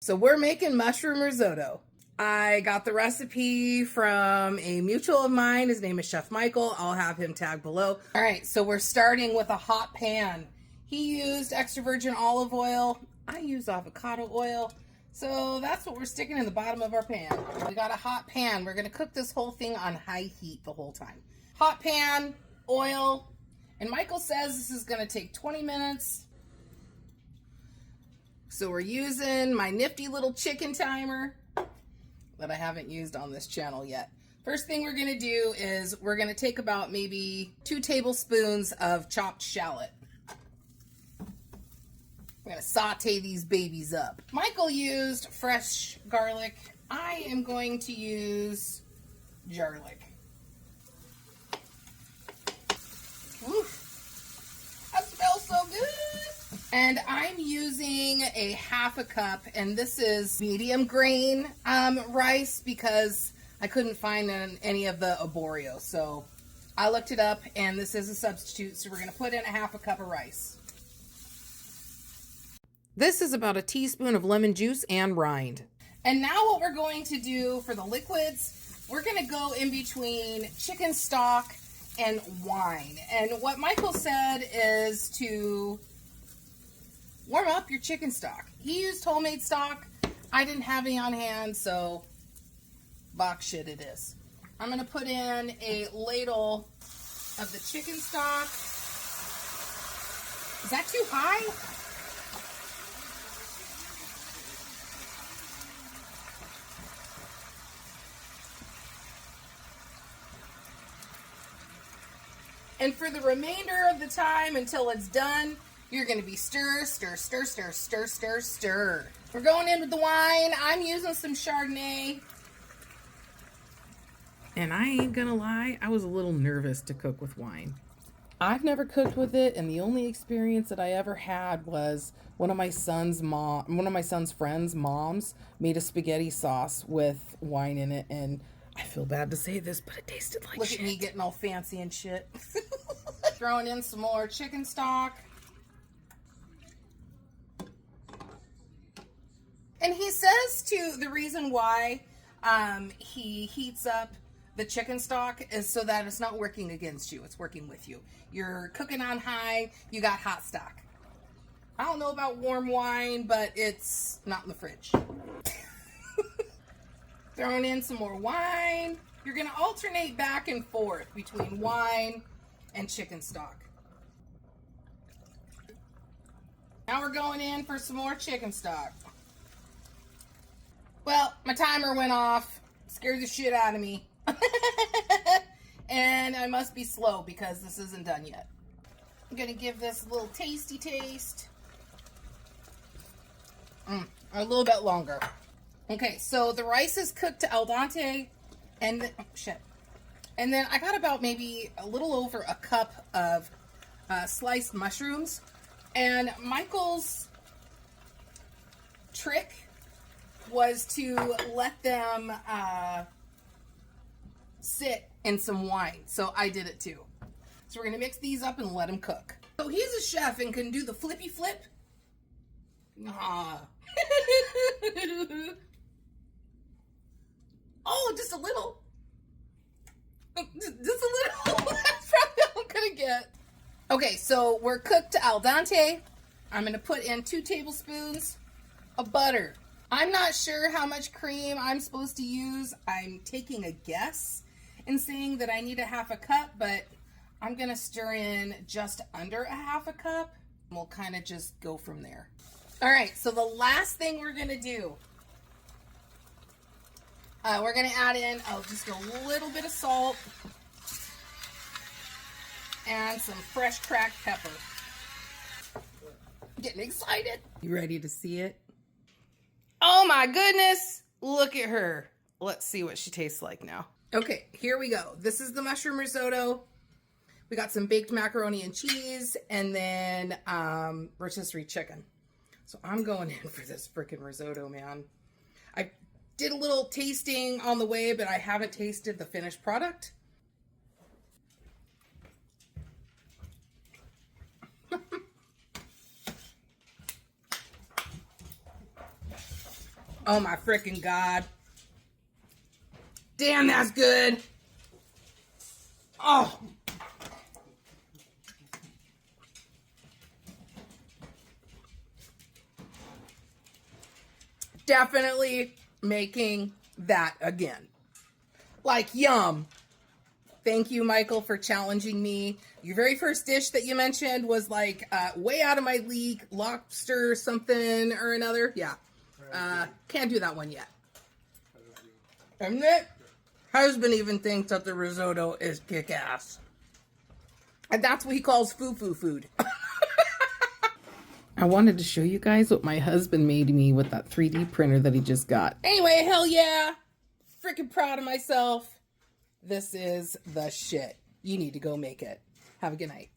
So we're making mushroom risotto. I got the recipe from a mutual of mine. His name is Chef Michael. I'll have him tagged below. All right, so we're starting with a hot pan. He used extra virgin olive oil. I used avocado oil. So that's what we're sticking in the bottom of our pan. We got a hot pan. We're gonna cook this whole thing on high heat the whole time. Hot pan, oil, and Michael says this is gonna take 20 minutes. So we're using my nifty little chicken timer that I haven't used on this channel yet. First thing we're gonna do is we're gonna take about maybe 2 tablespoons of chopped shallot. We're gonna saute these babies up. Michael used fresh garlic. I am going to use garlic. Woof. That smells so good. And I'm using a half a cup, and this is medium grain rice because I couldn't find any of the arborio. So I looked it up, and this is a substitute. So we're going to put in a half a cup of rice. This is about a teaspoon of lemon juice and rind. And now what we're going to do for the liquids, we're going to go in between chicken stock and wine. And what Michael said is to warm up your chicken stock. He used homemade stock. I didn't have any on hand, so box shit it is. I'm going to put in a ladle of the chicken stock. Is that too high? And for the remainder of the time until it's done, you're going to be stir, stir, stir, stir, stir, stir, stir. We're going in with the wine. I'm using some Chardonnay. And I ain't gonna lie, I was a little nervous to cook with wine. I've never cooked with it, and the only experience that I ever had was one of my son's friends' moms made a spaghetti sauce with wine in it, and I feel bad to say this, but it tasted like shit. Look at me getting all fancy and shit. Throwing in some more chicken stock. And he says the reason why he heats up the chicken stock is so that it's not working against you. It's working with you. You're cooking on high. You got hot stock. I don't know about warm wine, but it's not in the fridge. Throwing in some more wine. You're going to alternate back and forth between wine and chicken stock. Now we're going in for some more chicken stock. Well, my timer went off. Scared the shit out of me. And I must be slow because this isn't done yet. I'm going to give this a little tasty taste. A little bit longer. Okay, so the rice is cooked to al dente, and and then I got about maybe a little over a cup of sliced mushrooms. And Michael's trick was to let them sit in some wine. So I did it too. So we're gonna mix these up and let them cook. So he's a chef and can do the flippy flip. Oh, just a little. Just a little. That's probably all I'm gonna get. Okay, so we're cooked to al dente. I'm gonna put in 2 tablespoons of butter. I'm not sure how much cream I'm supposed to use. I'm taking a guess and saying that I need a half a cup, but I'm gonna stir in just under a half a cup. And we'll kind of just go from there. All right, so the last thing we're gonna do, we're gonna add in just a little bit of salt and some fresh cracked pepper. Getting excited. You ready to see it? Oh my goodness, look at her. Let's see what she tastes like now. Okay, here we go. This is the mushroom risotto. We got some baked macaroni and cheese, and then rotisserie chicken. So I'm going in for this freaking risotto, man. I did a little tasting on the way, but I haven't tasted the finished product. Oh my freaking God. Damn, that's good. Oh. Definitely making that again. Like, yum. Thank you, Michael, for challenging me. Your very first dish that you mentioned was like way out of my league, lobster something or another. Yeah. Can't do that one yet. Isn't it? Husband even thinks that the risotto is kick-ass. And that's what he calls foo-foo food. I wanted to show you guys what my husband made me with that 3D printer that he just got. Anyway, hell yeah. Freaking proud of myself. This is the shit. You need to go make it. Have a good night.